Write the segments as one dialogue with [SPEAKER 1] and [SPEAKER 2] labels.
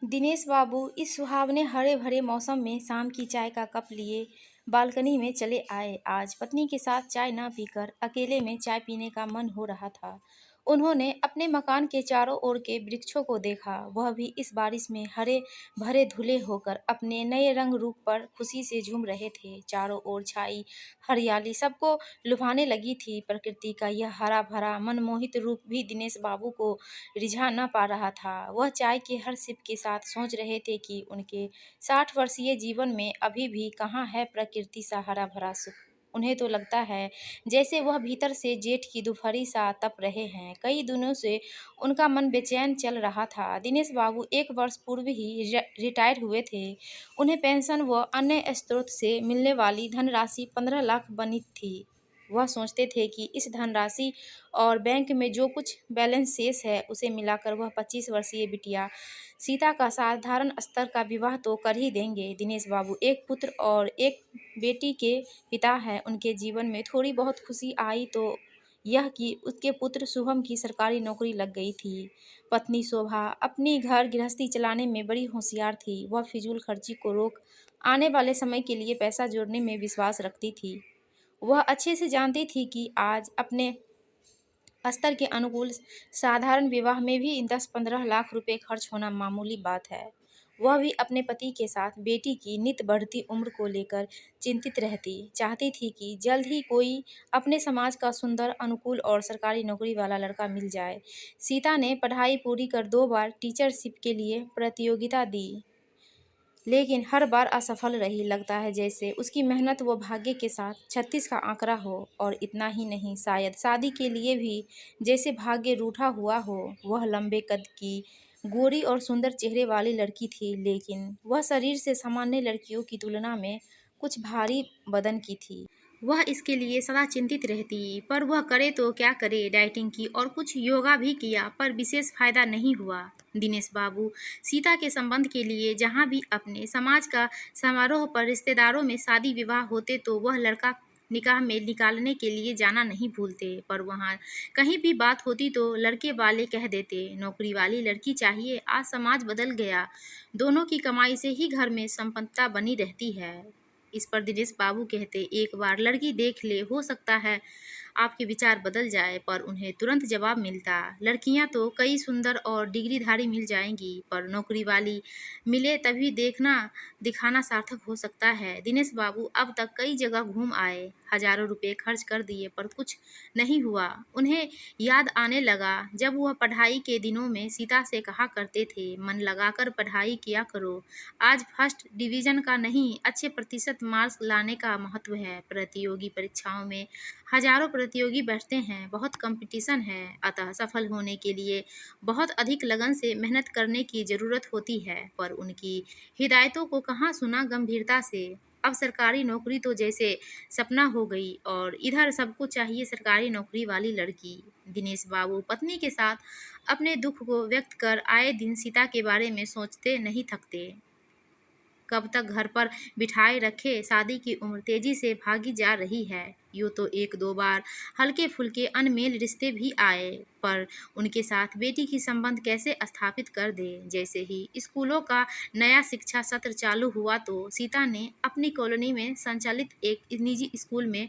[SPEAKER 1] दिनेश बाबू इस सुहावने हरे भरे मौसम में शाम की चाय का कप लिए बालकनी में चले आए। आज पत्नी के साथ चाय न पीकर अकेले में चाय पीने का मन हो रहा था। उन्होंने अपने मकान के चारों ओर के वृक्षों को देखा, वह भी इस बारिश में हरे भरे धुले होकर अपने नए रंग रूप पर खुशी से झूम रहे थे। चारों ओर छाई हरियाली सबको लुभाने लगी थी। प्रकृति का यह हरा भरा मनमोहित रूप भी दिनेश बाबू को रिझा न पा रहा था। वह चाय के हर सिप के साथ सोच रहे थे कि उनके 60 वर्षीय जीवन में अभी भी कहाँ है प्रकृति सा हरा भरा सुख। उन्हें तो लगता है जैसे वह भीतर से जेठ की दोपहरी सा तप रहे हैं। कई दिनों से उनका मन बेचैन चल रहा था। दिनेश बाबू 1 वर्ष पूर्व ही रिटायर हुए थे। उन्हें पेंशन व अन्य स्रोत से मिलने वाली धनराशि 15 लाख बनी थी। वह सोचते थे कि इस धनराशि और बैंक में जो कुछ बैलेंस शेष है उसे मिलाकर वह 25 वर्षीय बिटिया सीता का साधारण स्तर का विवाह तो कर ही देंगे। दिनेश बाबू एक पुत्र और एक बेटी के पिता हैं। उनके जीवन में थोड़ी बहुत खुशी आई तो यह कि उसके पुत्र शुभम की सरकारी नौकरी लग गई थी। पत्नी शोभा अपनी घर गृहस्थी चलाने में बड़ी होशियार थी। वह फिजूल खर्ची को रोक आने वाले समय के लिए पैसा जोड़ने में विश्वास रखती थी। वह अच्छे से जानती थी कि आज अपने स्तर के अनुकूल साधारण विवाह में भी 10-15 लाख रुपए खर्च होना मामूली बात है। वह भी अपने पति के साथ बेटी की नित बढ़ती उम्र को लेकर चिंतित रहती। चाहती थी कि जल्द ही कोई अपने समाज का सुंदर, अनुकूल और सरकारी नौकरी वाला लड़का मिल जाए। सीता ने पढ़ाई पूरी कर 2 बार टीचरशिप के लिए प्रतियोगिता दी, लेकिन हर बार असफल रही। लगता है जैसे उसकी मेहनत व भाग्य के साथ 36 का आंकड़ा हो। और इतना ही नहीं, शायद शादी के लिए भी जैसे भाग्य रूठा हुआ हो। वह लंबे कद की, गोरी और सुंदर चेहरे वाली लड़की थी, लेकिन वह शरीर से सामान्य लड़कियों की तुलना में कुछ भारी बदन की थी। वह इसके लिए सदा चिंतित रहती, पर वह करे तो क्या करे। डाइटिंग की और कुछ योगा भी किया, पर विशेष फायदा नहीं हुआ। दिनेश बाबू सीता के संबंध के लिए जहाँ भी अपने समाज का समारोह पर रिश्तेदारों में शादी विवाह होते तो वह लड़का निकाह में निकालने के लिए जाना नहीं भूलते। पर वहाँ कहीं भी बात होती तो लड़के वाले कह देते, नौकरी वाली लड़की चाहिए। आज समाज बदल गया, दोनों की कमाई से ही घर में संपन्नता बनी रहती है। इस पर दिनेश बाबू कहते, एक बार लड़की देख ले, हो सकता है आपके विचार बदल जाए। पर उन्हें तुरंत जवाब मिलता, लड़कियां तो कई सुंदर और डिग्रीधारी मिल जाएंगी, पर नौकरी वाली मिले तभी देखना दिखाना सार्थक हो सकता है। दिनेश बाबू अब तक कई जगह घूम आए, हजारों रुपए खर्च कर दिए, पर कुछ नहीं हुआ। उन्हें याद आने लगा जब वह पढ़ाई के दिनों में सीता से कहा करते थे, मन लगाकर पढ़ाई किया करो। आज फर्स्ट डिवीजन का नहीं, अच्छे प्रतिशत मार्क्स लाने का महत्व है। प्रतियोगी परीक्षाओं में हजारों प्रतियोगी बैठते हैं, बहुत कंपटीशन है, अतः सफल होने के लिए बहुत अधिक लगन से मेहनत करने की ज़रूरत होती है। पर उनकी हिदायतों को कहाँ सुना गंभीरता से। अब सरकारी नौकरी तो जैसे सपना हो गई, और इधर सबको चाहिए सरकारी नौकरी वाली लड़की। दिनेश बाबू पत्नी के साथ अपने दुख को व्यक्त कर आए दिन सीता के बारे में सोचते नहीं थकते। कब तक घर पर बिठाए रखे, शादी की उम्र तेजी से भागी जा रही है। यूँ तो 1-2 बार हल्के फुल्के अनमेल रिश्ते भी आए, पर उनके साथ बेटी की संबंध कैसे स्थापित कर दे। जैसे ही स्कूलों का नया शिक्षा सत्र चालू हुआ तो सीता ने अपनी कॉलोनी में संचालित एक निजी स्कूल में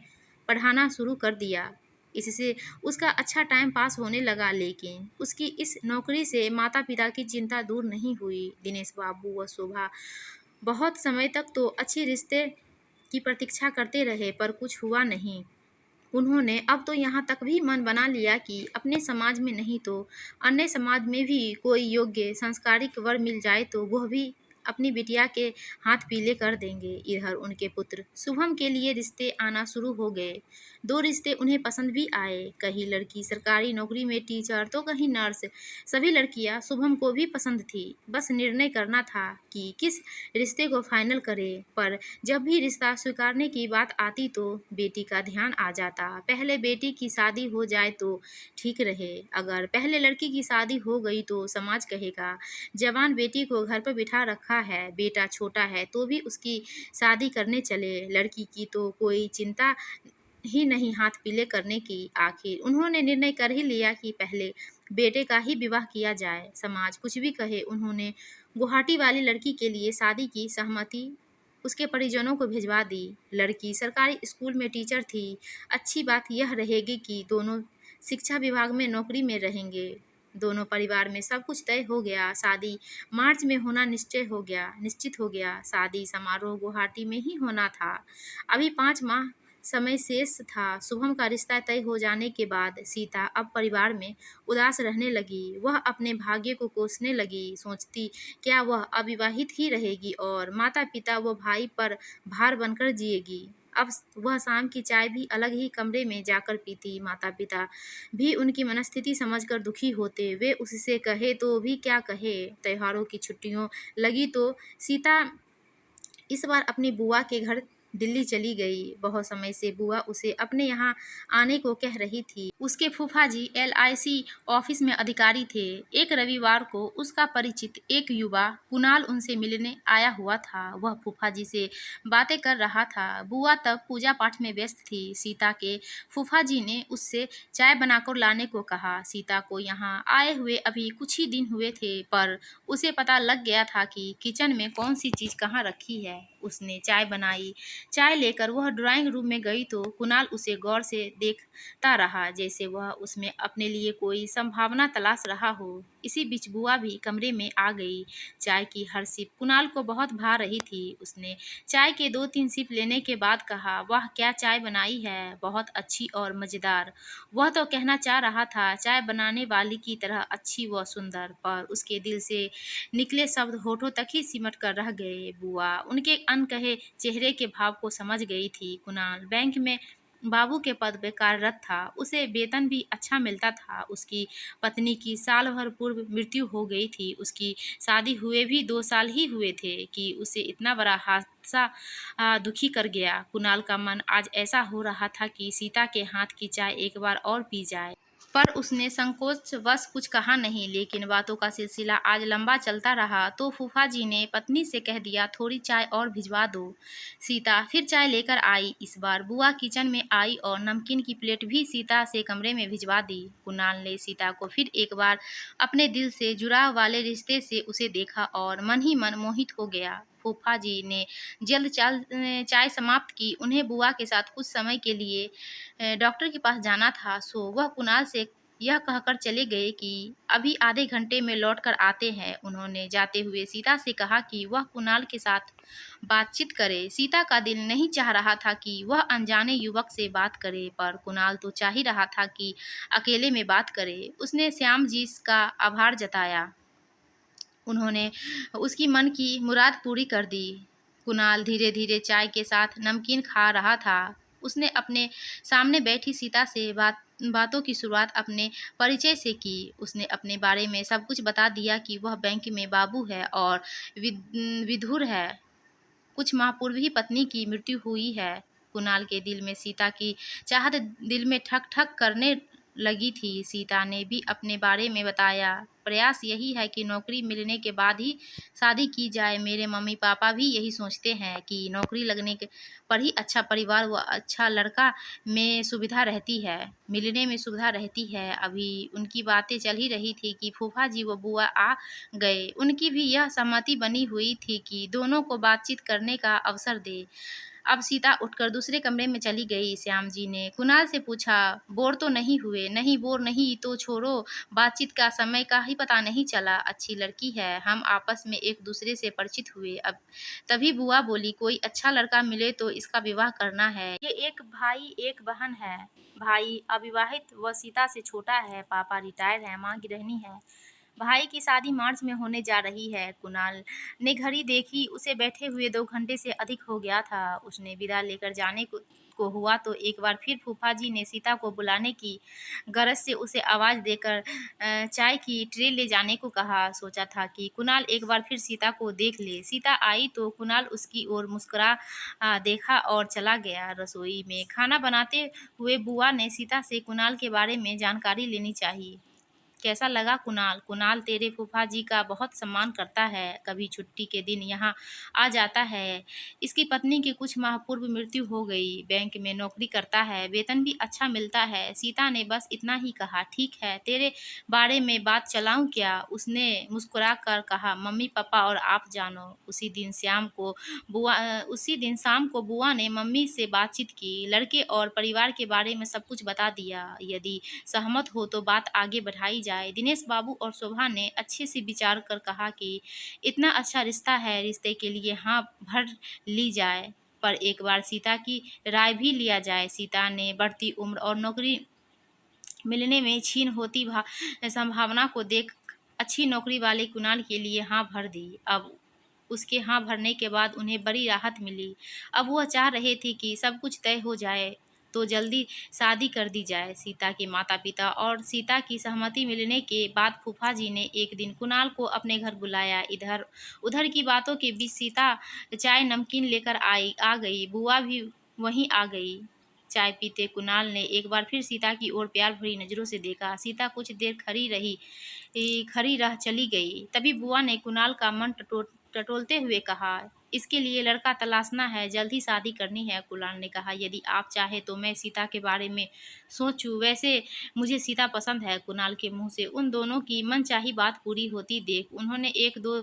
[SPEAKER 1] पढ़ाना शुरू कर दिया। इससे उसका अच्छा टाइम पास होने लगा, लेकिन उसकी इस नौकरी से माता पिता की चिंता दूर नहीं हुई। दिनेश बाबू व शोभा बहुत समय तक तो अच्छे रिश्ते की प्रतीक्षा करते रहे, पर कुछ हुआ नहीं। उन्होंने अब तो यहाँ तक भी मन बना लिया कि अपने समाज में नहीं तो अन्य समाज में भी कोई योग्य संस्कारिक वर मिल जाए तो वह भी अपनी बिटिया के हाथ पीले कर देंगे। इधर उनके पुत्र शुभम के लिए रिश्ते आना शुरू हो गए। 2 रिश्ते उन्हें पसंद भी आए, कहीं लड़की सरकारी नौकरी में टीचर तो कहीं नर्स। सभी लड़कियां शुभम को भी पसंद थी, बस निर्णय करना था कि किस रिश्ते को फाइनल करे। पर जब भी रिश्ता स्वीकारने की बात आती तो बेटी का ध्यान आ जाता। पहले बेटी की शादी हो जाए तो ठीक रहे, अगर पहले लड़की की शादी हो गई तो समाज कहेगा जवान बेटी को घर पर बिठा रखा है, बेटा छोटा है तो भी उसकी शादी करने चले। लड़की की तो कोई चिंता ही नहीं हाथ पीले करने की। आखिर उन्होंने निर्णय कर ही लिया कि पहले बेटे का ही विवाह किया जाए। समाज कुछ भी कहे, उन्होंने गुवाहाटी वाली लड़की के लिए शादी की सहमति उसके परिजनों को भिजवा दी। लड़की सरकारी स्कूल में टीचर थी। अच्छी बात यह रहेगी कि दोनों शिक्षा विभाग में नौकरी में रहेंगे। दोनों परिवार में सब कुछ तय हो गया। शादी मार्च में होना निश्चित हो गया। शादी समारोह गुवाहाटी में ही होना था। अभी 5 माह समय शेष था। शुभम का रिश्ता तय हो जाने के बाद सीता अब परिवार में उदास रहने लगी। वह अपने भाग्य को कोसने लगी। सोचती, क्या वह अविवाहित ही रहेगी और माता पिता व भाई पर भार बनकर जिएगी। अब वह शाम की चाय भी अलग ही कमरे में जाकर पीती। माता पिता भी उनकी मनस्थिति समझकर दुखी होते। वे उससे कहे तो भी क्या कहे। त्योहारों की छुट्टियों लगी तो सीता इस बार अपनी बुआ के घर दिल्ली चली गई। बहुत समय से बुआ उसे अपने यहाँ आने को कह रही थी। उसके फूफा जी LIC ऑफिस में अधिकारी थे। एक रविवार को उसका परिचित एक युवा कुणाल उनसे मिलने आया हुआ था। वह फूफा जी से बातें कर रहा था। बुआ तब पूजा पाठ में व्यस्त थी। सीता के फूफा जी ने उससे चाय बनाकर लाने को कहा। सीता को यहाँ आए हुए अभी कुछ ही दिन हुए थे, पर उसे पता लग गया था कि किचन में कौन सी चीज़ कहाँ रखी है। उसने चाय बनाई। चाय लेकर वह ड्राइंग रूम में गई तो कुणाल उसे गौर से देखता रहा, जैसे वह उसमें अपने लिए कोई संभावना तलाश रहा हो। इसी बीच बुआ भी कमरे में आ गई। चाय की हर सिप कुणाल को बहुत भा रही थी। उसने चाय के 2-3 सिप लेने के बाद कहा, वाह क्या चाय बनाई है, बहुत अच्छी और मज़ेदार। वह तो कहना चाह रहा था चाय बनाने वाली की तरह अच्छी व सुंदर, पर उसके दिल से निकले शब्द होठों तक ही सिमट कर रह गए। बुआ उनके अनकहे चेहरे के भाव को समझ गई थी। कुणाल बैंक में बाबू के पद पर कार्यरत था। उसे वेतन भी अच्छा मिलता था। उसकी पत्नी की साल भर पूर्व मृत्यु हो गई थी। उसकी शादी हुए भी 2 साल ही हुए थे कि उसे इतना बड़ा हादसा दुखी कर गया। कुणाल का मन आज ऐसा हो रहा था कि सीता के हाथ की चाय एक बार और पी जाए, पर उसने संकोचवश कुछ कहा नहीं। लेकिन बातों का सिलसिला आज लंबा चलता रहा तो फूफा जी ने पत्नी से कह दिया, थोड़ी चाय और भिजवा दो। सीता फिर चाय लेकर आई। इस बार बुआ किचन में आई और नमकीन की प्लेट भी सीता से कमरे में भिजवा दी। कुणाल ने सीता को फिर एक बार अपने दिल से जुड़ाव वाले रिश्ते से उसे देखा और मन ही मन मोहित हो गया। फूफा जी ने जल्द चाय समाप्त की। उन्हें बुआ के साथ कुछ समय के लिए डॉक्टर के पास जाना था, सो वह कुणाल से यह कहकर चले गए कि अभी आधे घंटे में लौट कर आते हैं। उन्होंने जाते हुए सीता से कहा कि वह कुणाल के साथ बातचीत करे। सीता का दिल नहीं चाह रहा था कि वह अनजाने युवक से बात करे, पर कुणाल तो चाह ही रहा था कि अकेले में बात करे। उसने श्याम जी का आभार जताया। उन्होंने उसकी मन की मुराद पूरी कर दी। कुणाल धीरे धीरे चाय के साथ नमकीन खा रहा था। उसने अपने सामने बैठी सीता से बातों की शुरुआत अपने परिचय से की। उसने अपने बारे में सब कुछ बता दिया कि वह बैंक में बाबू है और विधुर है। कुछ माह पूर्व ही पत्नी की मृत्यु हुई है। कुणाल के दिल में सीता की चाहत दिल में ठक ठक करने लगी थी। सीता ने भी अपने बारे में बताया। प्रयास यही है कि नौकरी मिलने के बाद ही शादी की जाए। मेरे मम्मी पापा भी यही सोचते हैं कि नौकरी लगने के पर ही अच्छा परिवार व अच्छा लड़का में सुविधा रहती है, मिलने में सुविधा रहती है। अभी उनकी बातें चल ही रही थी कि फूफा जी व बुआ आ गए। उनकी भी यह सहमति बनी हुई थी कि दोनों को बातचीत करने का अवसर दे। अब सीता उठकर दूसरे कमरे में चली गई। श्याम जी ने कुणाल से पूछा, बोर तो नहीं हुए? नहीं, बोर नहीं तो छोड़ो, बातचीत का समय का ही पता नहीं चला। अच्छी लड़की है, हम आपस में एक दूसरे से परिचित हुए। अब तभी बुआ बोली, कोई अच्छा लड़का मिले तो इसका विवाह करना है। ये एक भाई एक बहन है। भाई अविवाहित व सीता से छोटा है। पापा रिटायर है, माँ गृहिणी है। भाई की शादी मार्च में होने जा रही है। कुणाल ने घड़ी देखी। उसे बैठे हुए 2 घंटे से अधिक हो गया था। उसने विदा लेकर जाने को हुआ तो एक बार फिर फूफा जी ने सीता को बुलाने की गरज से उसे आवाज़ देकर चाय की ट्रे ले जाने को कहा। सोचा था कि कुणाल एक बार फिर सीता को देख ले। सीता आई तो कुणाल उसकी ओर मुस्कुरा देखा और चला गया। रसोई में खाना बनाते हुए बुआ ने सीता से कुणाल के बारे में जानकारी लेनी चाहिए। कैसा लगा कुणाल? कुणाल तेरे फूफा जी का बहुत सम्मान करता है, कभी छुट्टी के दिन यहाँ आ जाता है। इसकी पत्नी की कुछ माह पूर्व मृत्यु हो गई, बैंक में नौकरी करता है, वेतन भी अच्छा मिलता है। सीता ने बस इतना ही कहा। ठीक है, तेरे बारे में बात चलाऊं क्या? उसने मुस्कुरा कर कहा। मम्मी पापा और आप जानो। उसी दिन शाम को बुआ ने मम्मी से बातचीत की, लड़के और परिवार के बारे में सब कुछ बता दिया। यदि सहमत हो तो बात आगे बढ़ाई जाए। दिनेश बाबू और शोभा ने अच्छे से विचार कर कहा कि इतना अच्छा रिश्ता है, रिश्ते के लिए हाँ भर ली जाए, पर एक बार सीता की राय भी लिया जाए। सीता ने बढ़ती उम्र और नौकरी मिलने में छीन होती संभावना को देख अच्छी नौकरी वाले कुणाल के लिए हाँ भर दी। अब उसके हाँ भरने के बाद उन्हें बड़ी राहत मिली। अब वह चाह रहे थे कि सब कुछ तय हो जाए तो जल्दी शादी कर दी जाए। सीता के माता पिता और सीता की सहमति मिलने के बाद फूफा जी ने एक दिन कुणाल को अपने घर बुलाया। इधर उधर की बातों के बीच सीता चाय नमकीन लेकर आ गई। बुआ भी वहीं आ गई। चाय पीते कुणाल ने एक बार फिर सीता की ओर प्यार भरी नज़रों से देखा। सीता कुछ देर खड़ी रह चली गई। तभी बुआ ने कुणाल का मन टटोलते हुए कहा, इसके लिए लड़का तलाशना है, जल्द ही शादी करनी है। कुणाल ने कहा, यदि आप चाहे तो मैं सीता के बारे में सोचूं, वैसे मुझे सीता पसंद है। कुणाल के मुंह से उन दोनों की मनचाही बात पूरी होती देख उन्होंने 1-2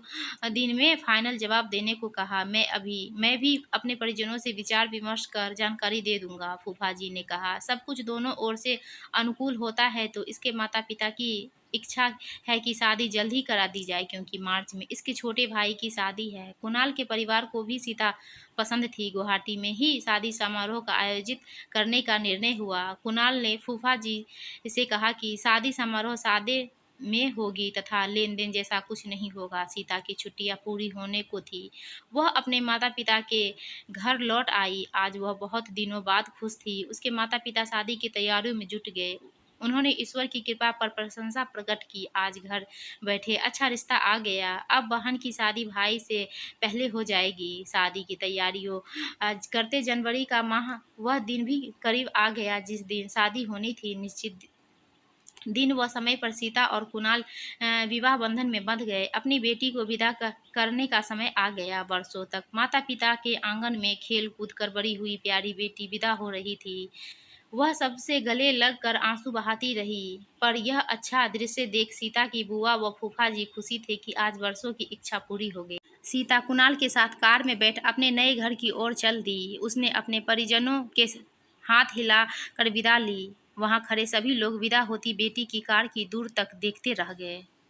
[SPEAKER 1] दिन में फाइनल जवाब देने को कहा। मैं भी अपने परिजनों से विचार विमर्श कर जानकारी दे दूंगा। फूफा जी ने कहा, सब कुछ दोनों ओर से अनुकूल होता है तो इसके माता पिता की इच्छा है कि शादी जल्द ही करा दी जाए, क्योंकि मार्च में इसके छोटे भाई की शादी है। कुणाल के परिवार को भी सीता पसंद थी। गुवाहाटी में ही शादी समारोह का आयोजित करने का निर्णय हुआ। कुणाल ने फूफा जी से कहा कि शादी समारोह सादे में होगी तथा लेन देन जैसा कुछ नहीं होगा। सीता की छुट्टियां पूरी होने को थी। वह अपने माता पिता के घर लौट आई। आज वह बहुत दिनों बाद खुश थी। उसके माता पिता शादी की तैयारियों में जुट गए। उन्होंने ईश्वर की कृपा पर प्रशंसा प्रकट की। आज घर बैठे अच्छा रिश्ता आ गया। अब बहन की शादी भाई से पहले हो जाएगी। शादी की तैयारियों आज करते जनवरी का माह वह दिन भी करीब आ गया जिस दिन शादी होनी थी। निश्चित दिन व समय पर सीता और कुणाल विवाह बंधन में बंध गए। अपनी बेटी को विदा करने का समय आ गया। वर्षों तक माता पिता के आंगन में खेल कूद कर बड़ी हुई प्यारी बेटी विदा हो रही थी। वह सबसे गले लग कर आंसू बहाती रही, पर यह अच्छा दृश्य देख सीता की बुआ व फूफा जी खुशी थे कि आज वर्षों की इच्छा पूरी हो गई। सीता कुणाल के साथ कार में बैठ अपने नए घर की ओर चल दी। उसने अपने परिजनों के हाथ हिला कर विदा ली। वहां खड़े सभी लोग विदा होती बेटी की कार की दूर तक देखते रह गए।